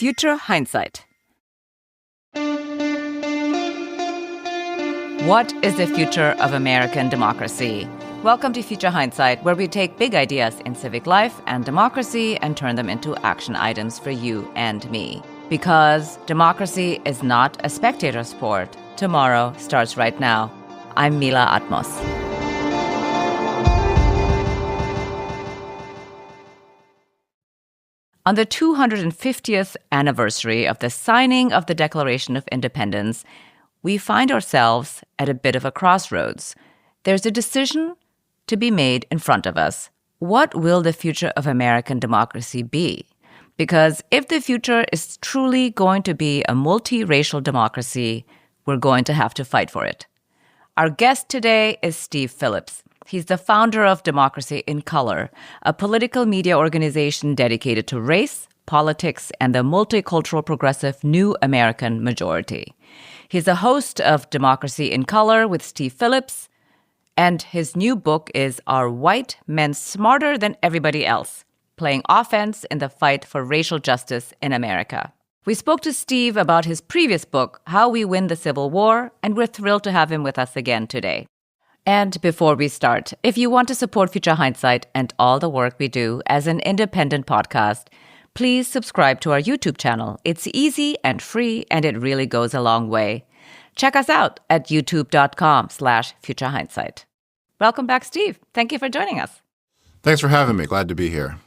Future Hindsight. What is the future of American democracy? Welcome to Future Hindsight, where we take big ideas in civic life and democracy and turn them into action items for you and me. Because democracy is not a spectator sport. Tomorrow starts right now. I'm Mila Atmos. On the 250th anniversary of the signing of the Declaration of Independence, we find ourselves at a bit of a crossroads. There's a decision to be made in front of us. What will the future of American democracy be? Because if the future is truly going to be a multiracial democracy, we're going to have to fight for it. Our guest today is Steve Phillips. He's the founder of Democracy in Color, a political media organization dedicated to race, politics, and the multicultural progressive New American Majority. He's a host of Democracy in Color with Steve Phillips, and his new book is Are White Men Smarter Than Everybody Else? Playing Offense in the Fight for Racial Justice in America. We spoke to Steve about his previous book, How We Win the Civil War, and we're thrilled to have him with us again today. And before we start, if you want to support Future Hindsight and all the work we do as an independent podcast, please subscribe to our YouTube channel. It's easy and free, and it really goes a long way. Check us out at youtube.com/Future Hindsight. Welcome back, Steve. Thank you for joining us. Thanks for having me. Glad to be here.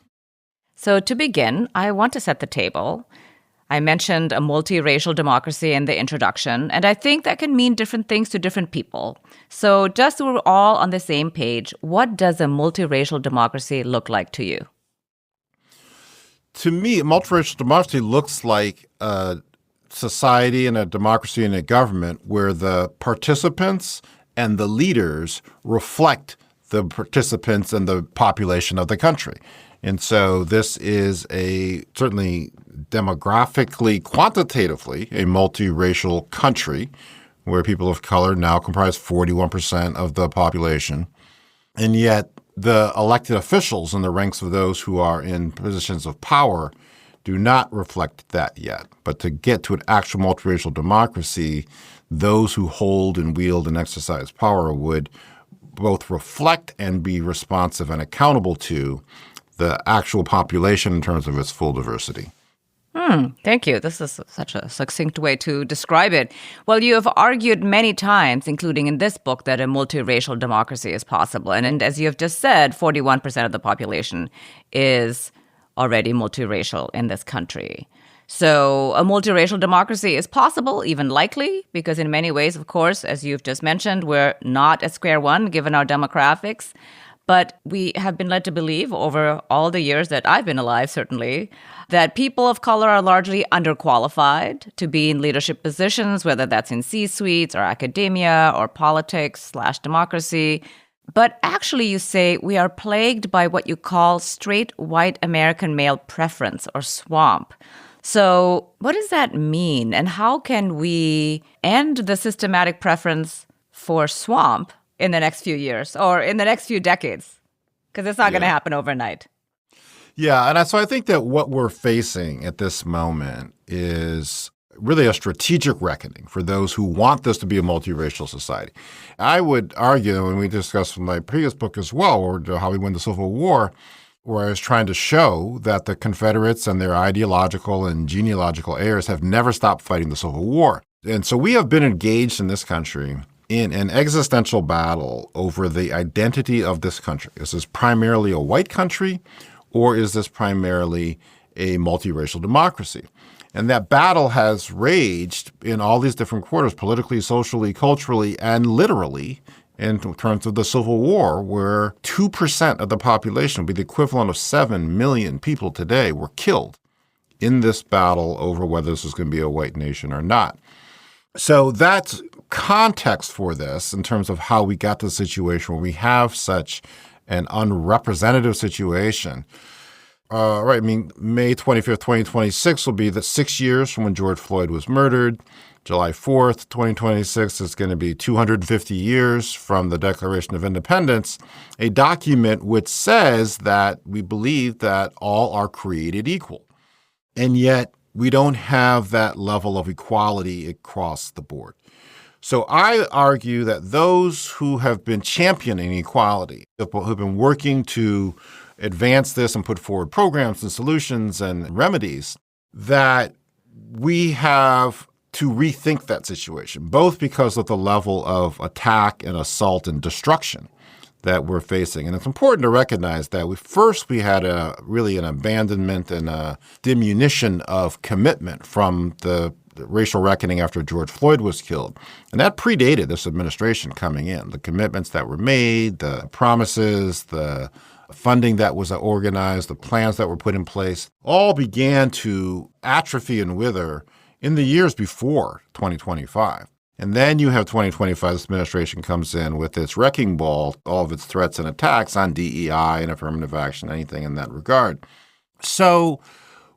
So to begin, I want to set the table. I mentioned a multiracial democracy in the introduction, and I think that can mean different things to different people. So just so we're all on the same page, what does a multiracial democracy look like to you? To me, a multiracial democracy looks like a society and a democracy and a government where the participants and the leaders reflect the participants and the population of the country. And so this is certainly demographically, quantitatively, a multiracial country where people of color now comprise 41% of the population. And yet the elected officials in the ranks of those who are in positions of power do not reflect that yet. But to get to an actual multiracial democracy, those who hold and wield and exercise power would both reflect and be responsive and accountable to the actual population in terms of its full diversity. Thank you. This is such a succinct way to describe it. Well, you have argued many times, including in this book, that a multiracial democracy is possible. And as you have just said, 41% of the population is already multiracial in this country. So a multiracial democracy is possible, even likely, because in many ways, of course, as you've just mentioned, we're not at square one given our demographics. But we have been led to believe over all the years that I've been alive, certainly, that people of color are largely underqualified to be in leadership positions, whether that's in C-suites or academia or politics/democracy. But actually, you say we are plagued by what you call straight white American male preference, or SWAMP. So what does that mean? And how can we end the systematic preference for SWAMP in the next few years or in the next few decades? Because it's not going to happen overnight. Yeah, and so I think that what we're facing at this moment is really a strategic reckoning for those who want this to be a multiracial society. I would argue, and we discussed in my previous book as well, or How We Win the Civil War, where I was trying to show that the Confederates and their ideological and genealogical heirs have never stopped fighting the Civil War. And so we have been engaged in this country in an existential battle over the identity of this country. Is this primarily a white country, or is this primarily a multiracial democracy? And that battle has raged in all these different quarters, politically, socially, culturally, and literally, in terms of the Civil War, where 2% of the population, would be the equivalent of 7 million people today, were killed in this battle over whether this was going to be a white nation or not. So that's context for this in terms of how we got to the situation where we have such an unrepresentative situation. Right, I mean, May 25th, 2026 will be the 6 years from when George Floyd was murdered. July 4th, 2026 is going to be 250 years from the Declaration of Independence, a document which says that we believe that all are created equal. And yet we don't have that level of equality across the board. So I argue that those who have been championing equality, who've been working to advance this and put forward programs and solutions and remedies, that we have to rethink that situation, both because of the level of attack and assault and destruction that we're facing. And it's important to recognize that we had an abandonment and a diminution of commitment from the racial reckoning after George Floyd was killed. And that predated this administration coming in. The commitments that were made, the promises, the funding that was organized, the plans that were put in place, all began to atrophy and wither in the years before 2025. And then you have 2025, this administration comes in with its wrecking ball, all of its threats and attacks on DEI and affirmative action, anything in that regard. So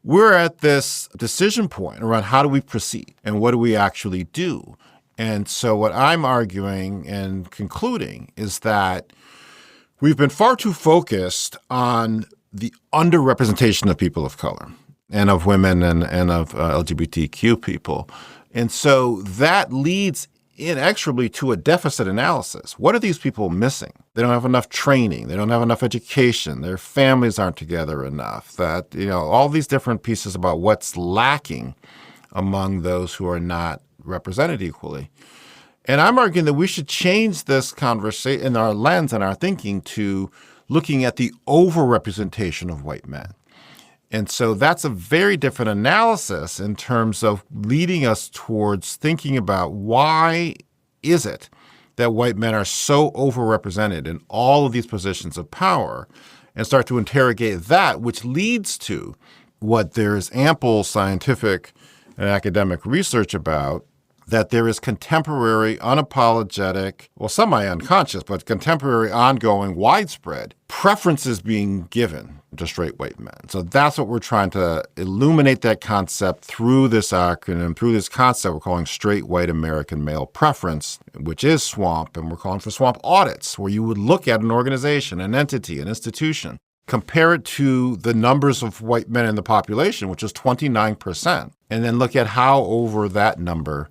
we're at this decision point around how do we proceed and what do we actually do? And so what I'm arguing and concluding is that we've been far too focused on the underrepresentation of people of color and of women and of LGBTQ people. And so that leads inexorably to a deficit analysis. What are these people missing? They don't have enough training. They don't have enough education. Their families aren't together enough. That, all these different pieces about what's lacking among those who are not represented equally. And I'm arguing that we should change this conversation in our lens and our thinking to looking at the overrepresentation of white men. And so that's a very different analysis in terms of leading us towards thinking about why is it that white men are so overrepresented in all of these positions of power, and start to interrogate that, which leads to what there is ample scientific and academic research about, that there is contemporary, unapologetic, well, semi-unconscious, but contemporary, ongoing, widespread preferences being given to straight white men. So that's what we're trying to illuminate that concept through this acronym, through this concept we're calling straight white American male preference, which is SWAMP, and we're calling for SWAMP audits, where you would look at an organization, an entity, an institution, compare it to the numbers of white men in the population, which is 29%, and then look at how over that number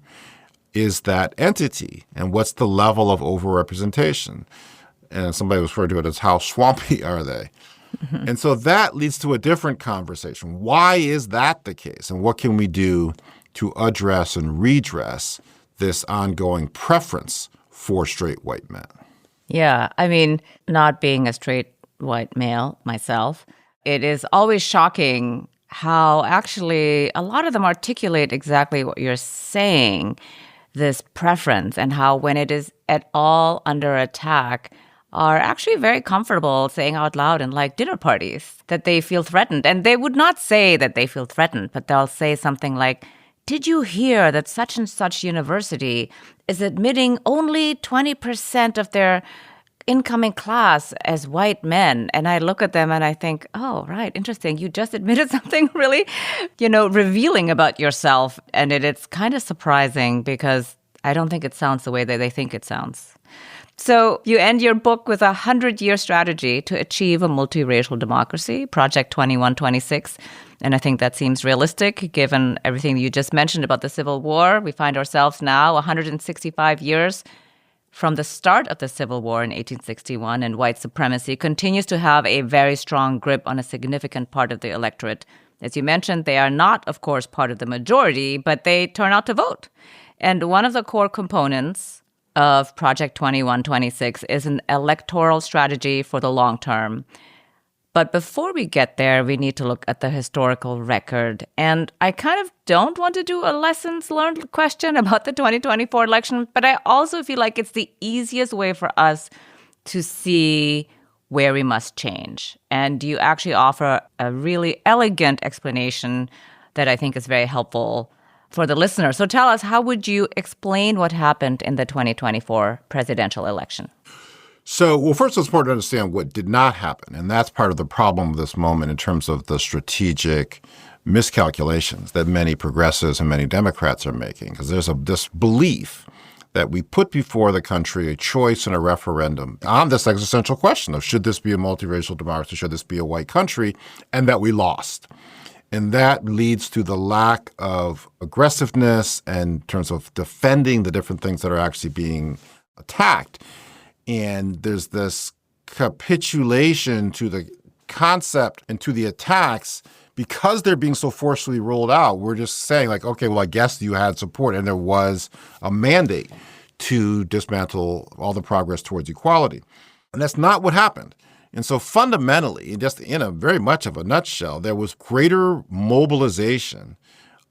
is that entity and what's the level of overrepresentation. And somebody referred to it as how swampy are they? Mm-hmm. And so that leads to a different conversation. Why is that the case? And what can we do to address and redress this ongoing preference for straight white men? Yeah, I mean, not being a straight white male myself, it is always shocking how actually a lot of them articulate exactly what you're saying, this preference, and how when it is at all under attack, are actually very comfortable saying out loud in like dinner parties that they feel threatened. And they would not say that they feel threatened, but they'll say something like, did you hear that such and such university is admitting only 20% of their incoming class as white men? And I look at them and I think, oh, right, interesting. You just admitted something really, revealing about yourself. And it's kind of surprising because I don't think it sounds the way that they think it sounds. So you end your book with a 100-year strategy to achieve a multiracial democracy, Project 2126. And I think that seems realistic given everything you just mentioned about the Civil War. We find ourselves now 165 years from the start of the Civil War in 1861, and white supremacy continues to have a very strong grip on a significant part of the electorate. As you mentioned, they are not, of course, part of the majority, but they turn out to vote. And one of the core components of Project 2126 is an electoral strategy for the long term. But before we get there, we need to look at the historical record. And I kind of don't want to do a lessons learned question about the 2024 election, but I also feel like it's the easiest way for us to see where we must change. And you actually offer a really elegant explanation that I think is very helpful for the listener. So tell us, how would you explain what happened in the 2024 presidential election? So, well, first it's important to understand what did not happen. And that's part of the problem of this moment in terms of the strategic miscalculations that many progressives and many Democrats are making. Because there's this belief that we put before the country a choice in a referendum on this existential question of should this be a multiracial democracy, should this be a white country, and that we lost. And that leads to the lack of aggressiveness and in terms of defending the different things that are actually being attacked. And there's this capitulation to the concept and to the attacks because they're being so forcefully rolled out. We're just saying like, okay, well, I guess you had support and there was a mandate to dismantle all the progress towards equality. And that's not what happened. And so fundamentally, just in a very much of a nutshell, there was greater mobilization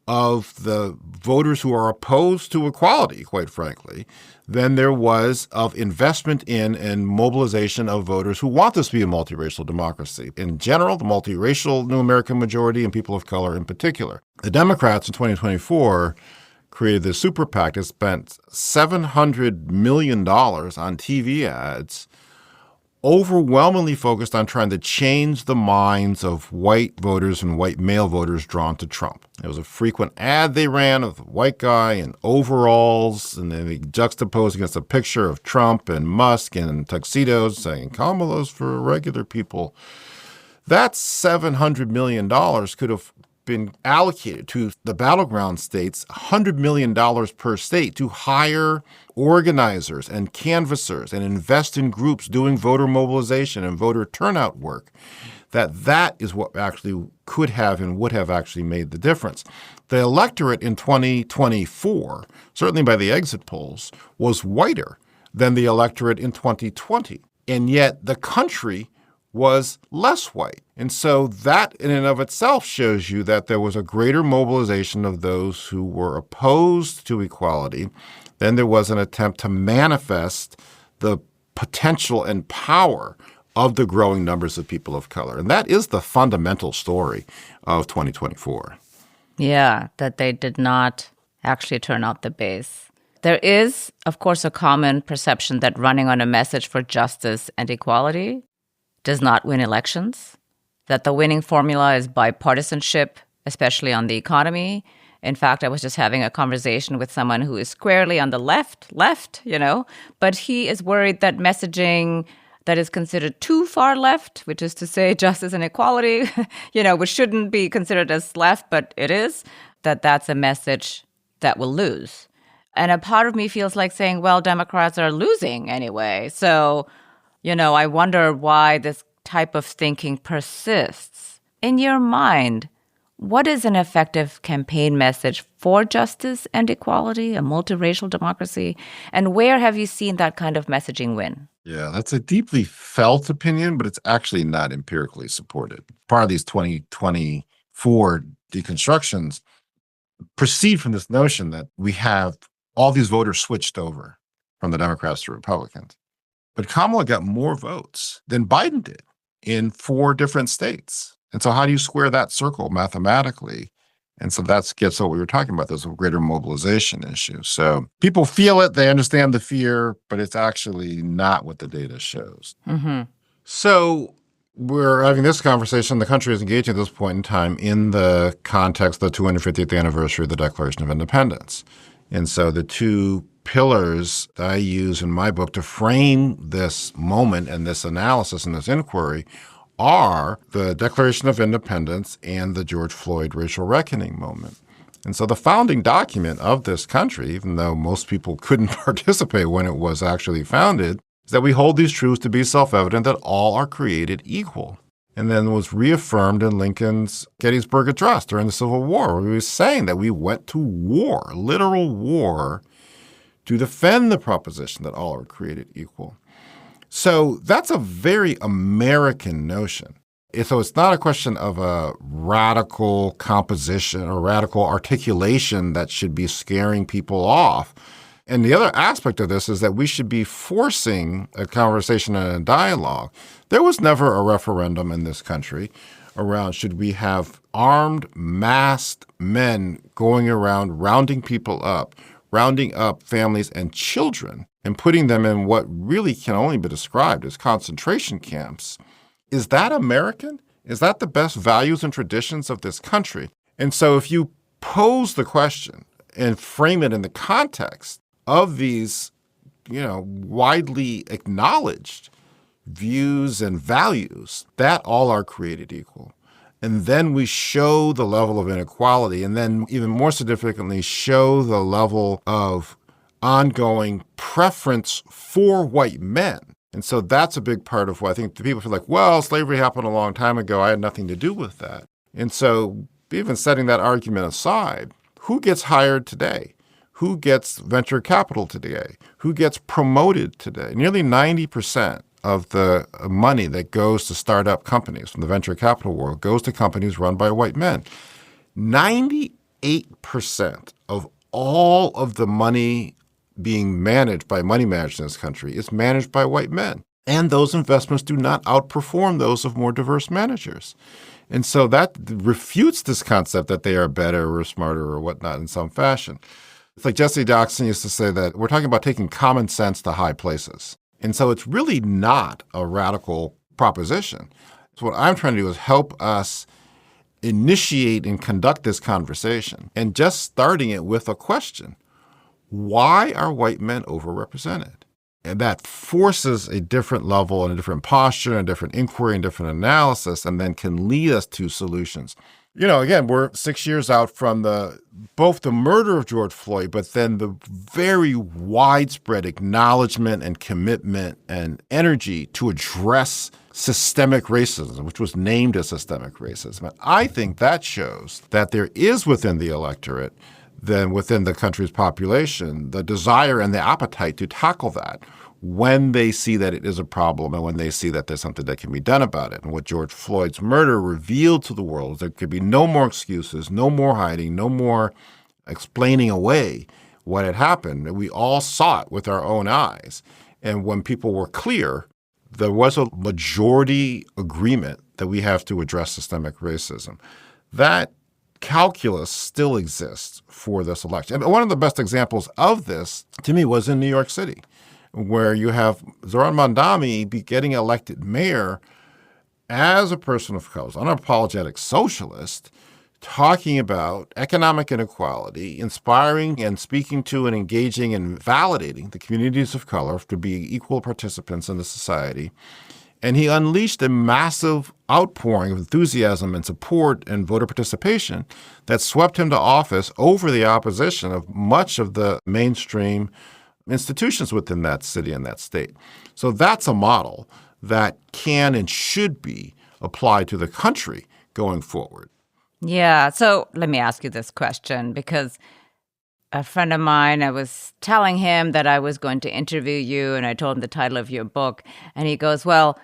of the voters who are opposed to equality, quite frankly, than there was of investment in and mobilization of voters who want this to be a multiracial democracy. In general, the multiracial new American majority and people of color in particular. The Democrats in 2024 created this super PAC that spent $700 million on TV ads, overwhelmingly focused on trying to change the minds of white voters and white male voters drawn to Trump. There was a frequent ad they ran of a white guy in overalls, and then they juxtaposed against a picture of Trump and Musk in tuxedos saying, Kamala's for regular people. That $700 million could have been allocated to the battleground states, $100 million per state, to hire organizers and canvassers and invest in groups doing voter mobilization and voter turnout work. That is what actually could have and would have actually made the difference. The electorate in 2024, certainly by the exit polls, was whiter than the electorate in 2020. And yet the country was less white. And so that in and of itself shows you that there was a greater mobilization of those who were opposed to equality than there was an attempt to manifest the potential and power of the growing numbers of people of color. And that is the fundamental story of 2024. Yeah, that they did not actually turn out the base. There is, of course, a common perception that running on a message for justice and equality does not win elections, that the winning formula is bipartisanship, especially on the economy. In fact, I was just having a conversation with someone who is squarely on the left, but he is worried that messaging that is considered too far left, which is to say justice and equality, which shouldn't be considered as left, but it is, that's a message that will lose. And a part of me feels like saying, well, Democrats are losing anyway. So, I wonder why this type of thinking persists. In your mind, what is an effective campaign message for justice and equality, a multiracial democracy? And where have you seen that kind of messaging win? Yeah, that's a deeply felt opinion, but it's actually not empirically supported. Part of these 2024 deconstructions proceed from this notion that we have all these voters switched over from the Democrats to Republicans. But Kamala got more votes than Biden did in 4 different states. And so how do you square that circle mathematically? And so that gets what we were talking about, this greater mobilization issue. So people feel it, they understand the fear, but it's actually not what the data shows. Mm-hmm. So we're having this conversation. The country is engaging at this point in time in the context of the 250th anniversary of the Declaration of Independence. And so the two pillars that I use in my book to frame this moment and this analysis and this inquiry are the Declaration of Independence and the George Floyd racial reckoning moment. And so the founding document of this country, even though most people couldn't participate when it was actually founded, is that we hold these truths to be self-evident that all are created equal. And then was reaffirmed in Lincoln's Gettysburg Address during the Civil War, where he was saying that we went to war, literal war, to defend the proposition that all are created equal. So that's a very American notion. So it's not a question of a radical composition or radical articulation that should be scaring people off. And the other aspect of this is that we should be forcing a conversation and a dialogue. There was never a referendum in this country around should we have armed, masked men going around rounding people up, rounding up families and children and putting them in what really can only be described as concentration camps. Is that American? Is that the best values and traditions of this country? And so if you pose the question and frame it in the context of these, widely acknowledged views and values, that all are created equal. And then we show the level of inequality, and then even more significantly, show the level of ongoing preference for white men. And so that's a big part of what I think the people feel like, well, slavery happened a long time ago. I had nothing to do with that. And so even setting that argument aside, who gets hired today? Who gets venture capital today? Who gets promoted today? Nearly 90% of the money that goes to startup companies from the venture capital world goes to companies run by white men. 98% of all of the money being managed by money managers in this country is managed by white men. And those investments do not outperform those of more diverse managers. And so that refutes this concept that they are better or smarter or whatnot in some fashion. It's like Jesse Doxson used to say that we're talking about taking common sense to high places. And so it's really not a radical proposition. So what I'm trying to do is help us initiate and conduct this conversation, and just starting it with a question. Why are white men overrepresented? And that forces a different level and a different posture and a different inquiry and different analysis, and then can lead us to solutions. You know, again, we're 6 years out from both the murder of George Floyd, but then the very widespread acknowledgement and commitment and energy to address systemic racism, which was named as systemic racism. And I think that shows that there is within the electorate, then within the country's population, the desire and the appetite to tackle that when they see that it is a problem and when they see that there's something that can be done about it. And what George Floyd's murder revealed to the world is there could be no more excuses, no more hiding, no more explaining away what had happened. We all saw it with our own eyes. And when people were clear, there was a majority agreement that we have to address systemic racism. That calculus still exists for this election. And one of the best examples of this, to me, was in New York City, where you have Zohran Mamdani getting elected mayor as a person of color, unapologetic socialist, talking about economic inequality, inspiring and speaking to and engaging and validating the communities of color to be equal participants in the society. And he unleashed a massive outpouring of enthusiasm and support and voter participation that swept him to office over the opposition of much of the mainstream institutions within that city and that state. So that's a model that can and should be applied to the country going forward. Yeah. So let me ask you this question, because a friend of mine, I was telling him that I was going to interview you, and I told him the title of your book. And he goes, well,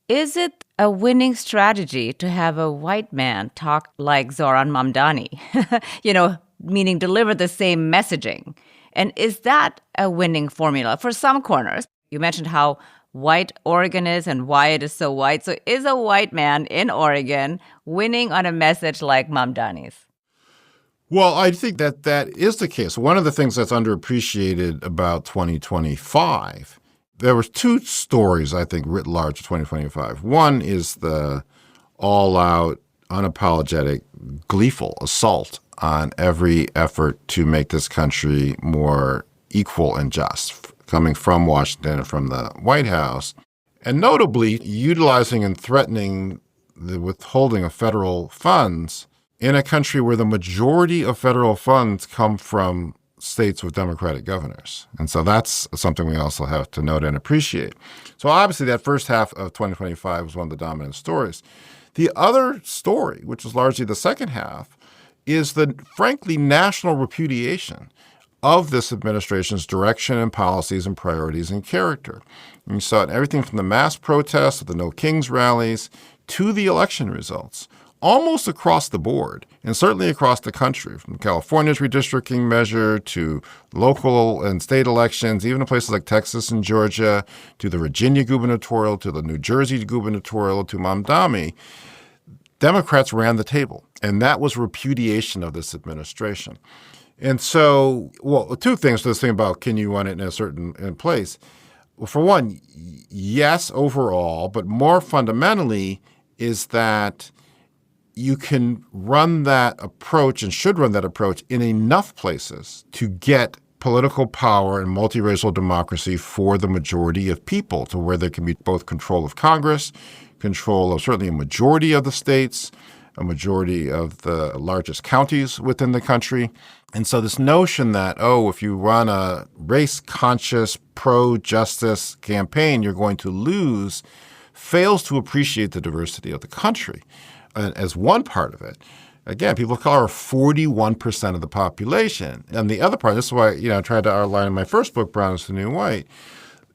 is it a winning strategy to have a white man talk like Zohran Mamdani? Meaning deliver the same messaging. And is that a winning formula for some corners? You mentioned how white Oregon is and why it is so white. So is a white man in Oregon winning on a message like Mamdani's? Well, I think that is the case. One of the things that's underappreciated about 2025, there were two stories, I think, writ large of 2025. One is the all-out, unapologetic, gleeful assault on every effort to make this country more equal and just, coming from Washington and from the White House, and notably utilizing and threatening the withholding of federal funds in a country where the majority of federal funds come from states with Democratic governors. And so that's something we also have to note and appreciate. So obviously that first half of 2025 was one of the dominant stories. The other story, which was largely the second half, is the, frankly, national repudiation of this administration's direction and policies and priorities and character. And you saw it in everything from the mass protests to the No Kings rallies to the election results, almost across the board, and certainly across the country, from California's redistricting measure to local and state elections, even in places like Texas and Georgia, to the Virginia gubernatorial, to the New Jersey gubernatorial, to Mamdani. Democrats ran the table, and that was repudiation of this administration. And so, well, two things to this thing about can you run it in a certain place. Well, for one, yes, overall, but more fundamentally is that you can run that approach and should run that approach in enough places to get political power and multiracial democracy for the majority of people, to where there can be both control of Congress, control of certainly a majority of the states, a majority of the largest counties within the country. And so this notion that, if you run a race-conscious, pro-justice campaign, you're going to lose, fails to appreciate the diversity of the country as one part of it. Again, people of color are 41% of the population. And the other part, this is why I tried to outline in my first book, Brown is the New White,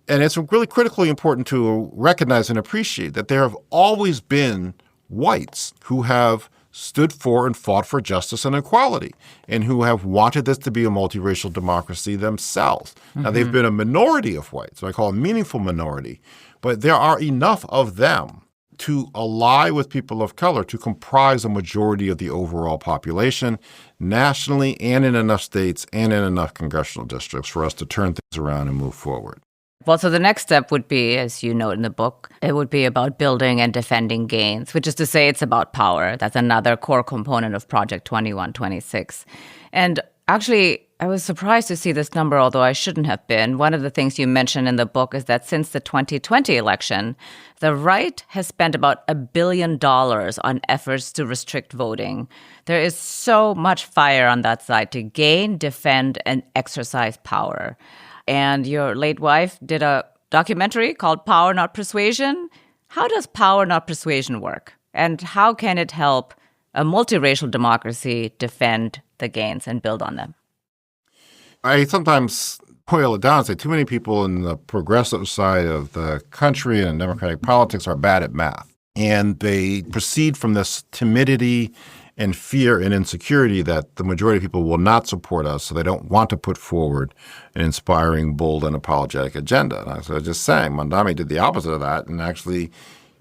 and it's really critically important to recognize and appreciate that there have always been whites who have stood for and fought for justice and equality and who have wanted this to be a multiracial democracy themselves. Mm-hmm. Now, they've been a minority of whites, what I call a meaningful minority, but there are enough of them to ally with people of color to comprise a majority of the overall population nationally and in enough states and in enough congressional districts for us to turn things around and move forward. Well, so the next step would be, as you note in the book, it would be about building and defending gains, which is to say it's about power. That's another core component of Project 2126. And actually, I was surprised to see this number, although I shouldn't have been. One of the things you mention in the book is that since the 2020 election, the right has spent about $1 billion on efforts to restrict voting. There is so much fire on that side to gain, defend, and exercise power. And your late wife did a documentary called Power Not Persuasion. How does power not persuasion work? And how can it help a multiracial democracy defend the gains and build on them? I sometimes boil it down and say too many people in the progressive side of the country and democratic politics are bad at math. And they proceed from this timidity and fear and insecurity that the majority of people will not support us, so they don't want to put forward an inspiring, bold, and apologetic agenda. And I was just saying, Mandami did the opposite of that and actually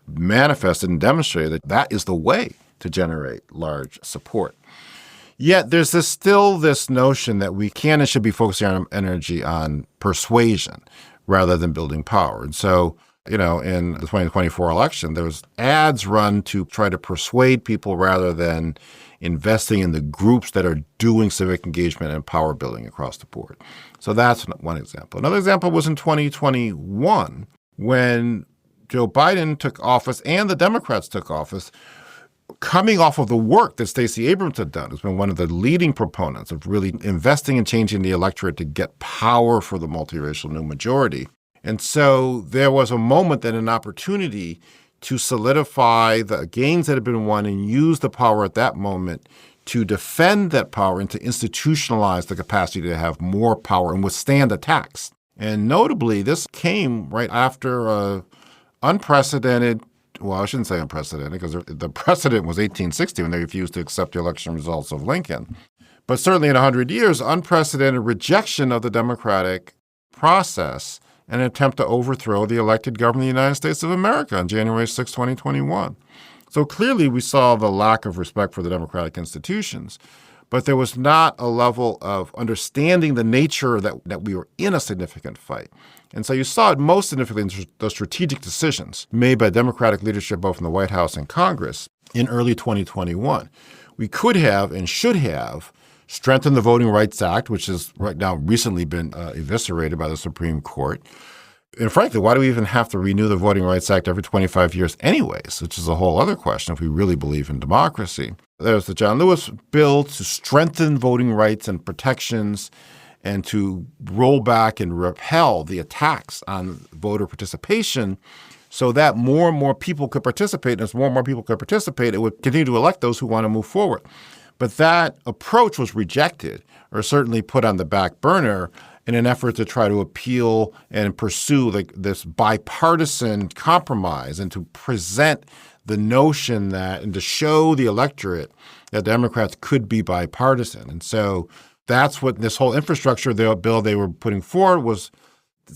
manifested and demonstrated that that is the way to generate large support. Yet there's still this notion that we can and should be focusing our energy on persuasion rather than building power. And so, in the 2024 election, there was ads run to try to persuade people rather than investing in the groups that are doing civic engagement and power building across the board. So that's one example. Another example was in 2021 when Joe Biden took office and the Democrats took office, coming off of the work that Stacey Abrams had done, has been one of the leading proponents of really investing and changing the electorate to get power for the multiracial new majority. And so there was a moment and an opportunity to solidify the gains that had been won and use the power at that moment to defend that power and to institutionalize the capacity to have more power and withstand attacks. And notably, this came right after unprecedented, well, I shouldn't say unprecedented because the precedent was 1860 when they refused to accept the election results of Lincoln. But certainly in 100 years, unprecedented rejection of the democratic process, an attempt to overthrow the elected government of the United States of America on January 6, 2021. So clearly we saw the lack of respect for the democratic institutions, but there was not a level of understanding the nature that we were in a significant fight. And so you saw it most significantly in the strategic decisions made by Democratic leadership both in the White House and Congress in early 2021. We could have and should have strengthened the Voting Rights Act, which has right now recently been eviscerated by the Supreme Court. And frankly, why do we even have to renew the Voting Rights Act every 25 years anyways, which is a whole other question if we really believe in democracy. There's the John Lewis bill to strengthen voting rights and protections and to roll back and repel the attacks on voter participation so that more and more people could participate. And as more and more people could participate, it would continue to elect those who want to move forward. But that approach was rejected or certainly put on the back burner in an effort to try to appeal and pursue this bipartisan compromise and to present the notion that and to show the electorate that Democrats could be bipartisan. And so that's what this whole infrastructure bill they were putting forward was.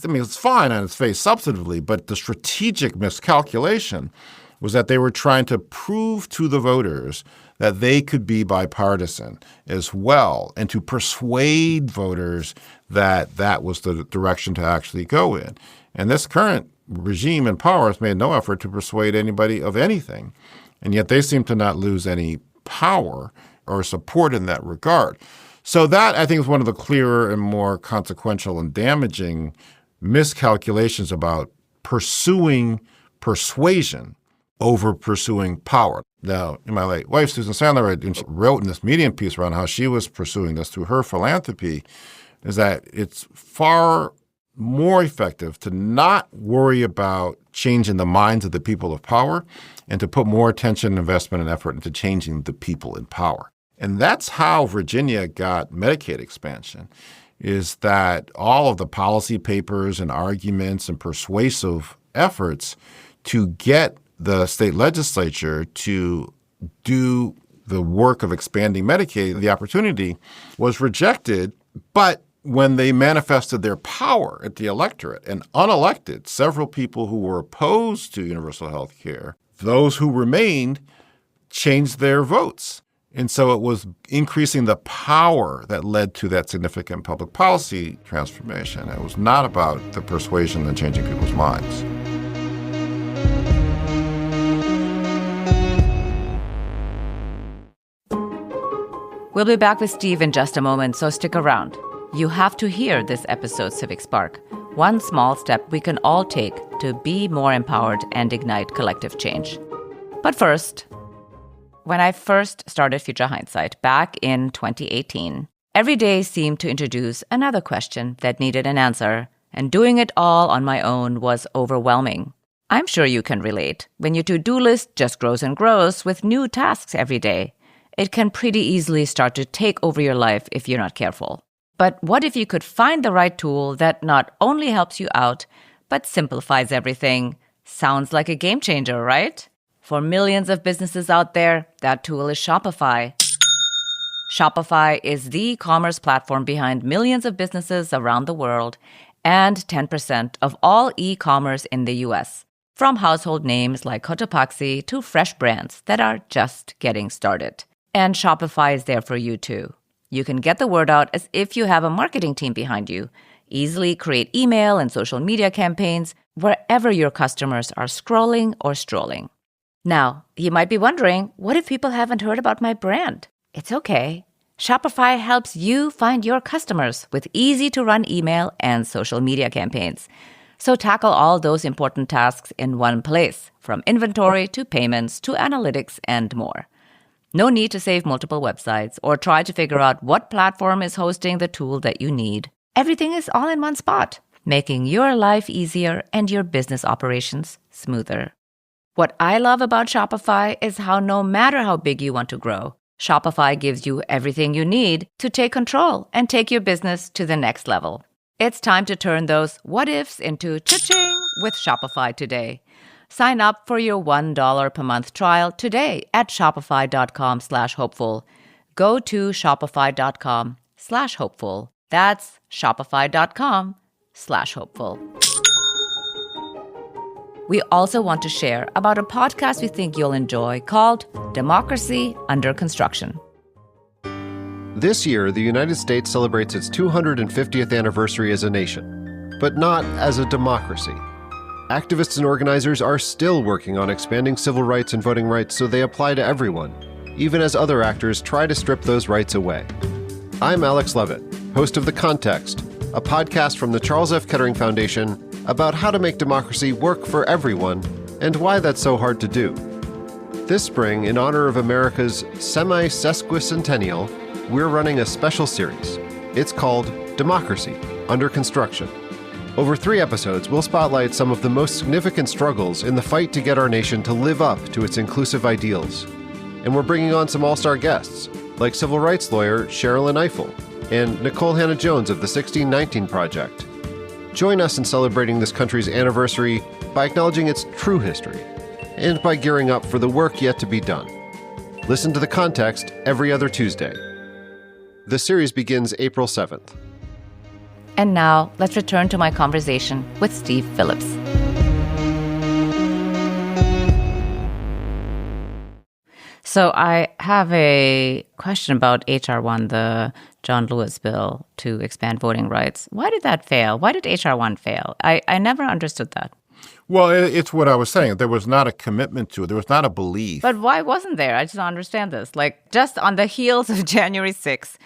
I mean, it's fine on its face substantively, but the strategic miscalculation was that they were trying to prove to the voters that they could be bipartisan as well and to persuade voters that that was the direction to actually go in. And this current regime in power has made no effort to persuade anybody of anything, and yet they seem to not lose any power or support in that regard. So that, I think, is one of the clearer and more consequential and damaging miscalculations about pursuing persuasion over pursuing power. Now, my late wife, Susan Sandler, wrote in this Medium piece around how she was pursuing this through her philanthropy, is that it's far more effective to not worry about changing the minds of the people of power and to put more attention, investment, and effort into changing the people in power. And that's how Virginia got Medicaid expansion, is that all of the policy papers and arguments and persuasive efforts to get the state legislature to do the work of expanding Medicaid, the opportunity was rejected. But when they manifested their power at the electorate and unelected several people who were opposed to universal health care, those who remained changed their votes. And so it was increasing the power that led to that significant public policy transformation. It was not about the persuasion and changing people's minds. We'll be back with Steve in just a moment, so stick around. You have to hear this episode's Civic Spark, one small step we can all take to be more empowered and ignite collective change. But first, when I first started Future Hindsight back in 2018, every day seemed to introduce another question that needed an answer, and doing it all on my own was overwhelming. I'm sure you can relate. When your to-do list just grows and grows with new tasks every day, it can pretty easily start to take over your life if you're not careful. But what if you could find the right tool that not only helps you out, but simplifies everything? Sounds like a game changer, right? For millions of businesses out there, that tool is Shopify. Shopify is the commerce platform behind millions of businesses around the world and 10% of all e-commerce in the US. From household names like Cotopaxi to fresh brands that are just getting started. And Shopify is there for you too. You can get the word out as if you have a marketing team behind you. Easily create email and social media campaigns wherever your customers are scrolling or strolling. Now, you might be wondering, what if people haven't heard about my brand? It's okay. Shopify helps you find your customers with easy-to-run email and social media campaigns. So tackle all those important tasks in one place, from inventory to payments to analytics and more. No need to save multiple websites or try to figure out what platform is hosting the tool that you need. Everything is all in one spot, making your life easier and your business operations smoother. What I love about Shopify is how no matter how big you want to grow, Shopify gives you everything you need to take control and take your business to the next level. It's time to turn those what-ifs into cha-ching with Shopify today. Sign up for your $1 per month trial today at shopify.com/hopeful. Go to shopify.com/hopeful. That's shopify.com/hopeful. We also want to share about a podcast we think you'll enjoy called Democracy Under Construction. This year, the United States celebrates its 250th anniversary as a nation, but not as a democracy. Activists and organizers are still working on expanding civil rights and voting rights so they apply to everyone, even as other actors try to strip those rights away. I'm Alex Levitt, host of The Context, a podcast from the Charles F. Kettering Foundation about how to make democracy work for everyone and why that's so hard to do. This spring, in honor of America's semi-sesquicentennial, we're running a special series. It's called Democracy Under Construction. Over 3 episodes, we'll spotlight some of the most significant struggles in the fight to get our nation to live up to its inclusive ideals. And we're bringing on some all-star guests, like civil rights lawyer Sherilyn Ifill and Nicole Hannah-Jones of the 1619 Project. Join us in celebrating this country's anniversary by acknowledging its true history and by gearing up for the work yet to be done. Listen to The Context every other Tuesday. The series begins April 7th. And now, let's return to my conversation with Steve Phillips. So I have a question about H.R. 1, the John Lewis bill to expand voting rights. Why did that fail? Why did H.R. 1 fail? I never understood that. Well, it's what I was saying. There was not a commitment to it. There was not a belief. But why wasn't there? I just don't understand this. Like, just on the heels of January 6th,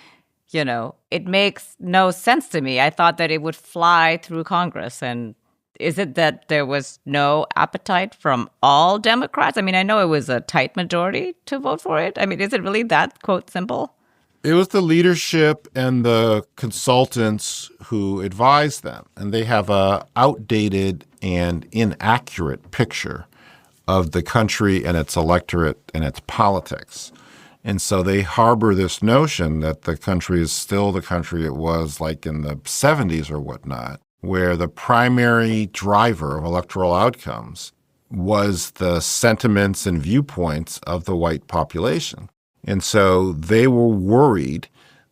it makes no sense to me. I thought that it would fly through Congress, and Is it that there was no appetite from all Democrats? I mean, I know it was a tight majority to vote for it. I mean, is it really that, quote, simple? It was the leadership and the consultants who advised them, and they have a outdated and inaccurate picture of the country and its electorate and its politics. And so they harbor this notion that the country is still the country it was like in the 70s or whatnot, where the primary driver of electoral outcomes was the sentiments and viewpoints of the white population. And so they were worried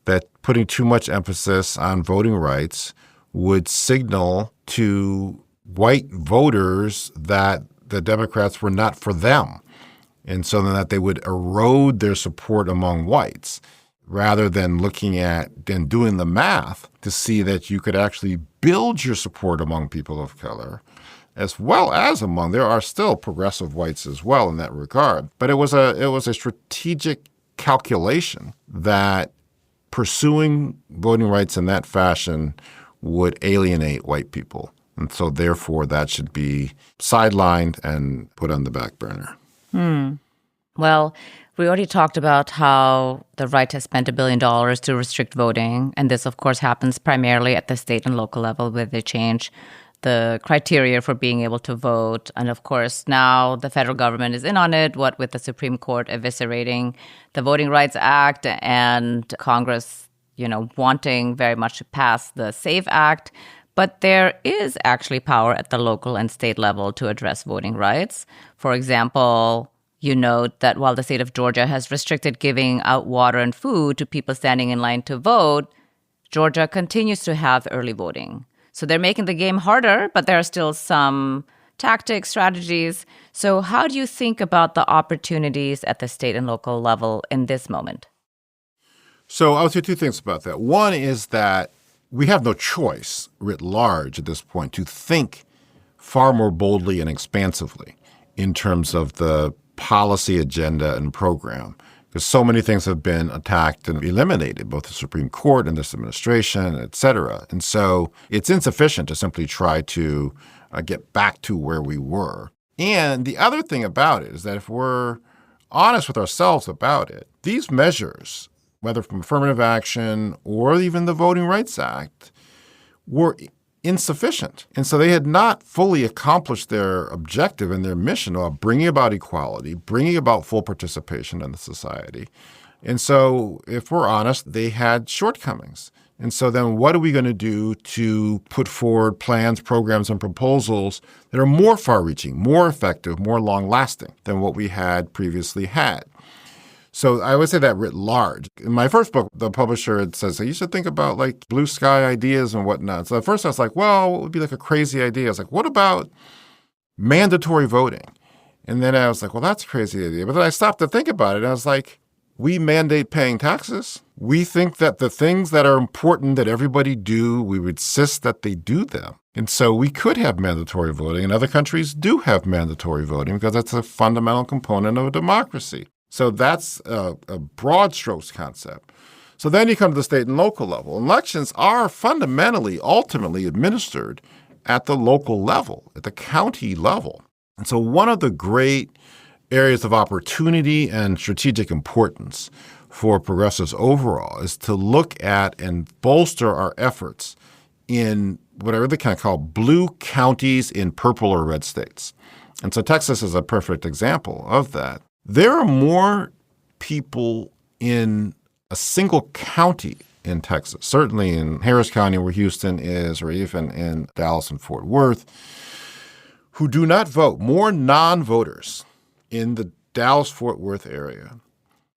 that putting too much emphasis on voting rights would signal to white voters that the Democrats were not for them. And so then that they would erode their support among whites rather than looking at and doing the math to see that you could actually build your support among people of color as well as among, there are still progressive whites as well in that regard. But it was a strategic calculation that pursuing voting rights in that fashion would alienate white people. And so therefore that should be sidelined and put on the back burner. Well, we already talked about how the right has spent $1 billion to restrict voting. And this, of course, happens primarily at the state and local level where they change the criteria for being able to vote. And of course, now the federal government is in on it, what with the Supreme Court eviscerating the Voting Rights Act and Congress, wanting very much to pass the SAFE Act. But there is actually power at the local and state level to address voting rights. For example, you note that while the state of Georgia has restricted giving out water and food to people standing in line to vote, Georgia continues to have early voting. So they're making the game harder, but there are still some tactics, strategies. So how do you think about the opportunities at the state and local level in this moment? So I would say two things about that. One is that we have no choice writ large at this point to think far more boldly and expansively in terms of the policy agenda and program, because so many things have been attacked and eliminated, both the Supreme Court and this administration, et cetera. And so it's insufficient to simply try to get back to where we were. And the other thing about it is that if we're honest with ourselves about it, these measures, whether from affirmative action or even the Voting Rights Act, were insufficient. And so they had not fully accomplished their objective and their mission of bringing about equality, bringing about full participation in the society. And so if we're honest, they had shortcomings. And so then what are we going to do to put forward plans, programs, and proposals that are more far-reaching, more effective, more long-lasting than what we had previously had? So I would say that writ large. In my first book, the publisher had says, you should think about like blue sky ideas and whatnot. So at first I was like, well, what would be like a crazy idea? I was like, what about mandatory voting? And then I was like, well, that's a crazy idea. But then I stopped to think about it. And I was like, we mandate paying taxes. We think that the things that are important that everybody do, we would insist that they do them. And so we could have mandatory voting, and other countries do have mandatory voting because that's a fundamental component of a democracy. So that's a broad strokes concept. So then you come to the state and local level. Elections are fundamentally, ultimately administered at the local level, at the county level. And so one of the great areas of opportunity and strategic importance for progressives overall is to look at and bolster our efforts in whatever they kind of call blue counties in purple or red states. And so Texas is a perfect example of that. There are more people in a single county in Texas, certainly in Harris County where Houston is, or even in Dallas and Fort Worth, who do not vote, more non-voters in the Dallas-Fort Worth area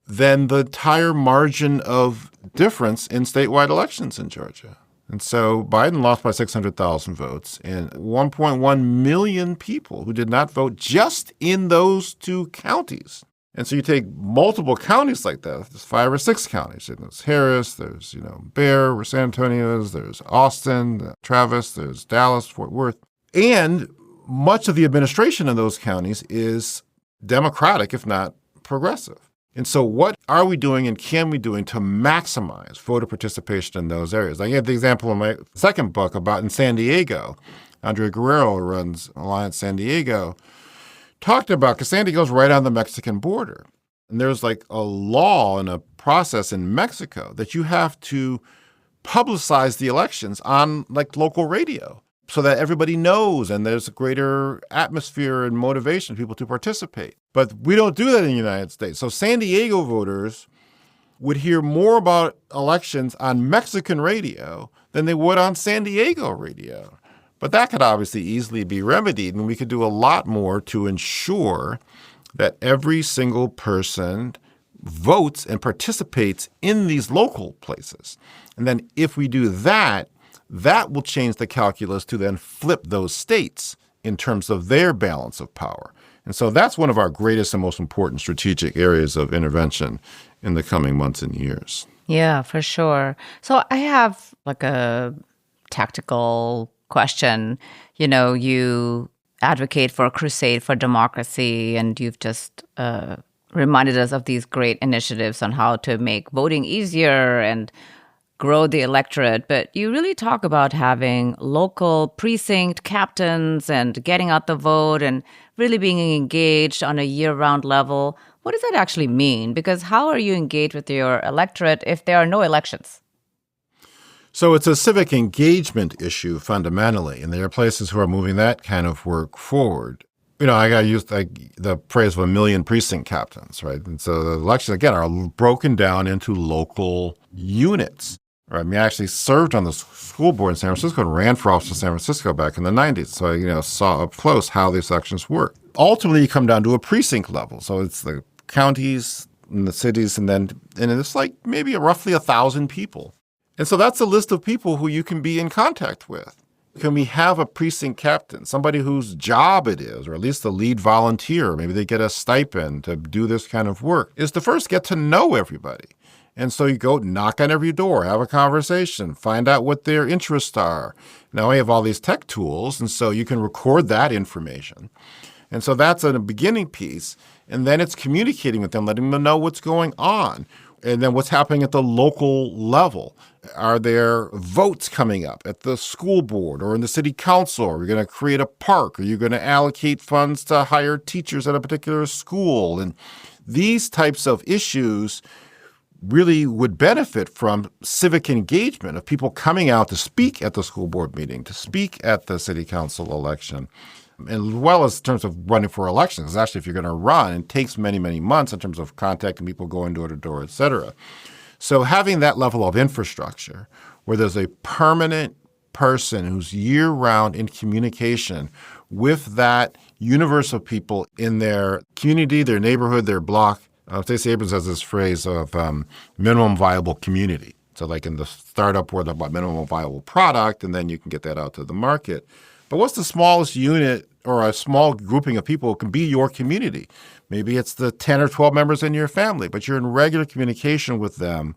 than the entire margin of difference in statewide elections in Georgia. And so Biden lost by 600,000 votes and 1.1 million people who did not vote just in those two counties. And so you take multiple counties like that, there's 5 or 6 counties. There's Harris, there's, Bear, where San Antonio is, there's Austin, Travis, there's Dallas, Fort Worth. And much of the administration in those counties is Democratic, if not progressive. And so what are we doing and can we doing to maximize voter participation in those areas? I gave the example in my second book about in San Diego, Andre Guerrero, who runs Alliance San Diego, talked about, because San Diego's right on the Mexican border. And there's like a law and a process in Mexico that you have to publicize the elections on like local radio so that everybody knows and there's a greater atmosphere and motivation for people to participate. But we don't do that in the United States. So San Diego voters would hear more about elections on Mexican radio than they would on San Diego radio. But that could obviously easily be remedied, and we could do a lot more to ensure that every single person votes and participates in these local places. And then if we do that, that will change the calculus to then flip those states in terms of their balance of power. And so that's one of our greatest and most important strategic areas of intervention in the coming months and years. Yeah, for sure. So I have like a tactical question. You advocate for a crusade for democracy, and you've just reminded us of these great initiatives on how to make voting easier and grow the electorate. But you really talk about having local precinct captains and getting out the vote and really being engaged on a year-round level. What does that actually mean? Because how are you engaged with your electorate if there are no elections? So it's a civic engagement issue fundamentally, and there are places who are moving that kind of work forward. I got used the phrase of 1 million precinct captains, right? And so the elections, again, are broken down into local units. Right? I mean, I actually served on the school board in San Francisco and ran for office in San Francisco back in the 90s. So I saw up close how these elections work. Ultimately, you come down to a precinct level. So it's the counties and the cities, and it's like maybe roughly 1,000 people. And so that's a list of people who you can be in contact with. Can we have a precinct captain, somebody whose job it is, or at least the lead volunteer, maybe they get a stipend to do this kind of work, is to first get to know everybody. And so you go knock on every door, have a conversation, find out what their interests are. Now we have all these tech tools, and so you can record that information. And so that's a beginning piece. And then it's communicating with them, letting them know what's going on. And then what's happening at the local level. Are there votes coming up at the school board or in the city council? Are we going to create a park? Are you going to allocate funds to hire teachers at a particular school? And these types of issues really would benefit from civic engagement of people coming out to speak at the school board meeting, to speak at the city council election, as well as in terms of running for elections. Because actually, if you're going to run, it takes many, many months in terms of contacting people, going door to door, et cetera. So having that level of infrastructure where there's a permanent person who's year-round in communication with that universe of people in their community, their neighborhood, their block. Stacey Abrams has this phrase of minimum viable community. So like in the startup world, about minimum viable product, and then you can get that out to the market. But what's the smallest unit or a small grouping of people who can be your community? Maybe it's the 10 or 12 members in your family, but you're in regular communication with them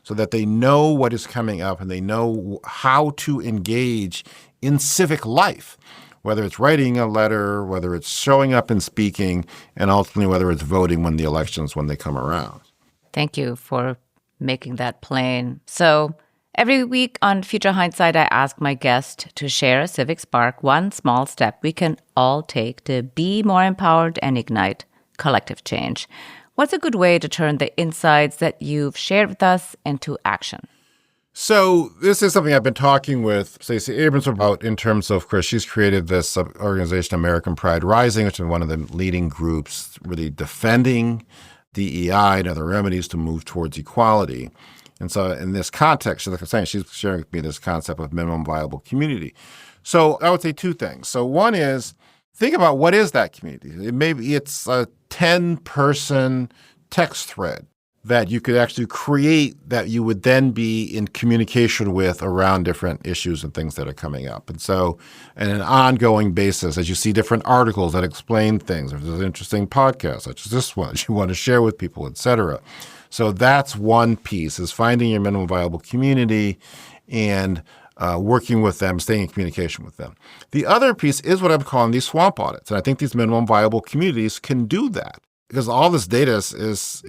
so that they know what is coming up and they know how to engage in civic life, whether it's writing a letter, whether it's showing up and speaking, and ultimately whether it's voting when they come around. Thank you for making that plain. So every week on Future Hindsight, I ask my guest to share a civic spark, one small step we can all take to be more empowered and ignite collective change. What's a good way to turn the insights that you've shared with us into action? So this is something I've been talking with Stacey Abrams about in terms of, course, she's created this organization, American Pride Rising, which is one of the leading groups really defending DEI and other remedies to move towards equality. And so in this context, like I'm saying, she's sharing with me this concept of minimum viable community. So I would say two things. So one is, think about what is that community. It's a 10-person text thread that you could actually create that you would then be in communication with around different issues and things that are coming up. And so on an ongoing basis, as you see different articles that explain things, if there's an interesting podcast such as this one that you want to share with people, et cetera. So that's one piece, is finding your minimum viable community and working with them, staying in communication with them. The other piece is what I'm calling these swamp audits. And I think these minimum viable communities can do that. Because all this data is,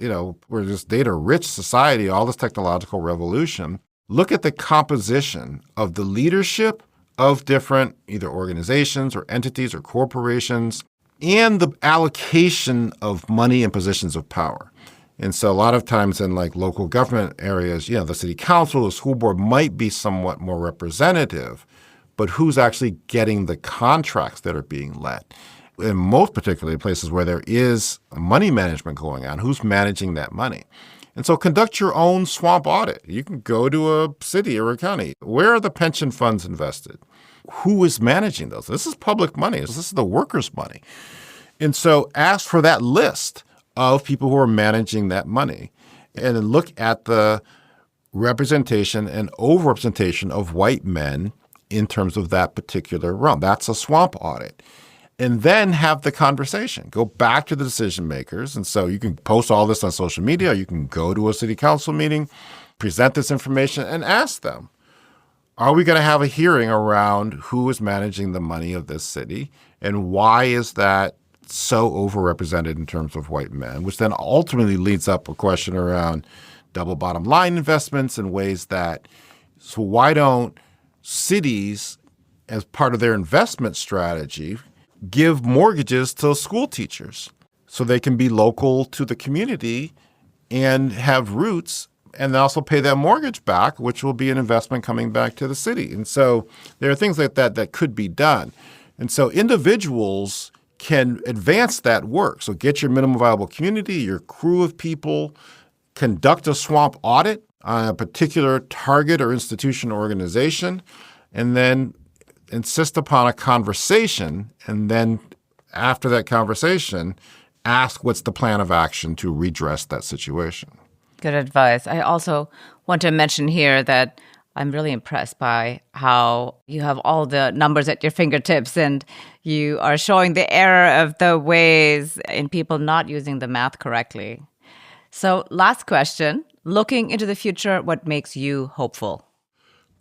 we're this data-rich society, all this technological revolution. Look at the composition of the leadership of different either organizations or entities or corporations, and the allocation of money and positions of power. And so a lot of times in like local government areas, the city council, the school board might be somewhat more representative, but who's actually getting the contracts that are being let? In most particularly places where there is money management going on, who's managing that money? And so conduct your own swamp audit. You can go to a city or a county. Where are the pension funds invested? Who is managing those? This is public money. This is the workers' money. And so ask for that list of people who are managing that money and then look at the representation and overrepresentation of white men in terms of that particular realm. That's a swamp audit. And then have the conversation. Go back to the decision makers. And so you can post all this on social media, or you can go to a city council meeting, present this information, and ask them, are we going to have a hearing around who is managing the money of this city, and why is that so overrepresented in terms of white men, which then ultimately leads up a question around double bottom line investments and ways that, so why don't cities, as part of their investment strategy, give mortgages to school teachers so they can be local to the community and have roots and also pay that mortgage back, which will be an investment coming back to the city. And so there are things like that that could be done. And so individuals can advance that work. So get your minimum viable community, your crew of people, conduct a swamp audit on a particular target or institution or organization, and then insist upon a conversation. And then after that conversation, ask what's the plan of action to redress that situation. Good advice. I also want to mention here that I'm really impressed by how you have all the numbers at your fingertips and you are showing the error of the ways in people not using the math correctly. So last question, looking into the future, what makes you hopeful?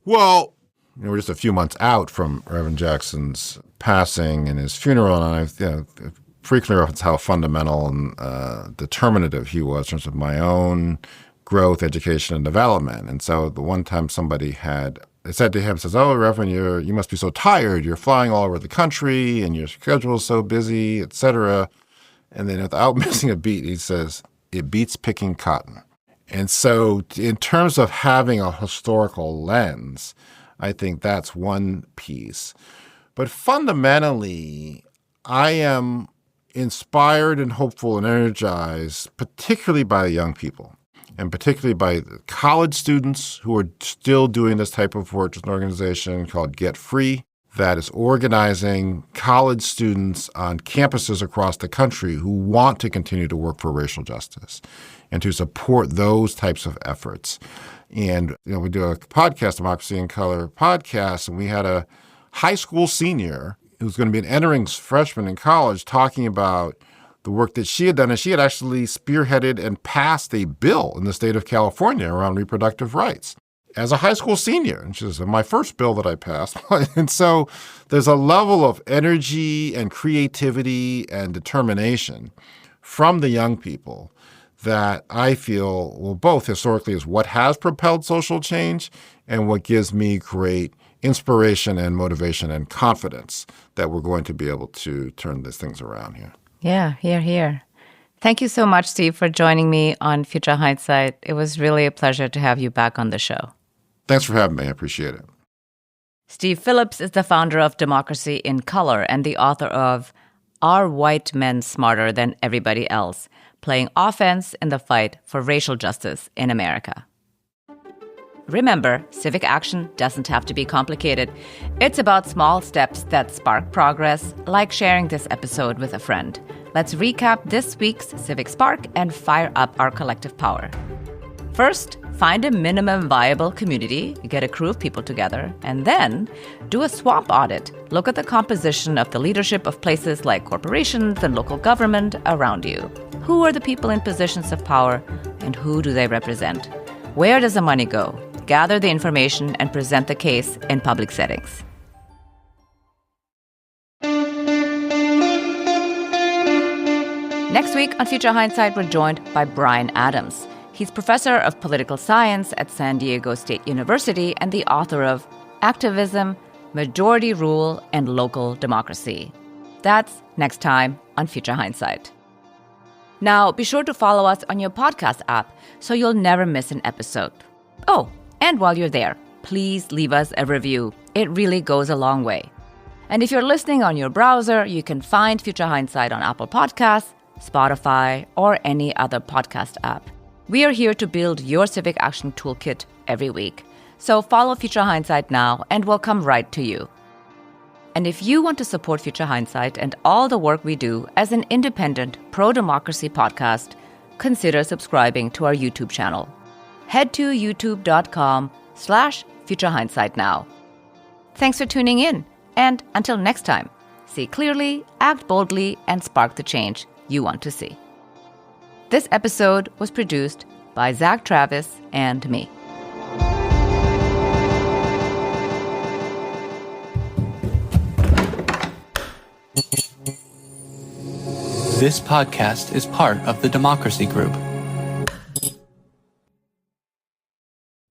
Well, we're just a few months out from Reverend Jackson's passing and his funeral, and I've frequently referenced how fundamental and determinative he was in terms of my own growth, education, and development. And so the one time somebody said to him, "Oh, Reverend, you must be so tired. You're flying all over the country, and your schedule is so busy, et cetera." And then without missing a beat, he says, "It beats picking cotton." And so in terms of having a historical lens, I think that's one piece. But fundamentally, I am inspired and hopeful and energized, particularly by young people, and particularly by college students who are still doing this type of work. There's an organization called Get Free that is organizing college students on campuses across the country who want to continue to work for racial justice and to support those types of efforts. And we do a podcast, Democracy in Color podcast, and we had a high school senior who's going to be an entering freshman in college talking about the work that she had done. And she had actually spearheaded and passed a bill in the state of California around reproductive rights as a high school senior. And she says, "My first bill that I passed." And so there's a level of energy and creativity and determination from the young people that I feel, well, both historically is what has propelled social change and what gives me great inspiration and motivation and confidence that we're going to be able to turn these things around here. Yeah, here. Thank you so much, Steve, for joining me on Future Hindsight. It was really a pleasure to have you back on the show. Thanks for having me. I appreciate it. Steve Phillips is the founder of Democracy in Color and the author of Are White Men Smarter Than Everybody Else? Playing offense in the fight for racial justice in America. Remember, civic action doesn't have to be complicated. It's about small steps that spark progress, like sharing this episode with a friend. Let's recap this week's Civic Spark and fire up our collective power. First, find a minimum viable community, get a crew of people together, and then do a swamp audit. Look at the composition of the leadership of places like corporations and local government around you. Who are the people in positions of power, and who do they represent? Where does the money go? Gather the information and present the case in public settings. Next week on Future Hindsight, we're joined by Brian Adams. He's professor of political science at San Diego State University and the author of Activism, majority rule and local democracy. That's next time on Future Hindsight. Now, be sure to follow us on your podcast app so you'll never miss an episode. Oh, and while you're there, please leave us a review. It really goes a long way. And if you're listening on your browser, you can find Future Hindsight on Apple Podcasts, Spotify, or any other podcast app. We are here to build your civic action toolkit every week. So follow Future Hindsight now and we'll come right to you. And if you want to support Future Hindsight and all the work we do as an independent pro-democracy podcast, consider subscribing to our YouTube channel. Head to youtube.com/Future Hindsight now. Thanks for tuning in. And until next time, see clearly, act boldly, and spark the change you want to see. This episode was produced by Zack, Travis, and me. This podcast is part of the Democracy Group.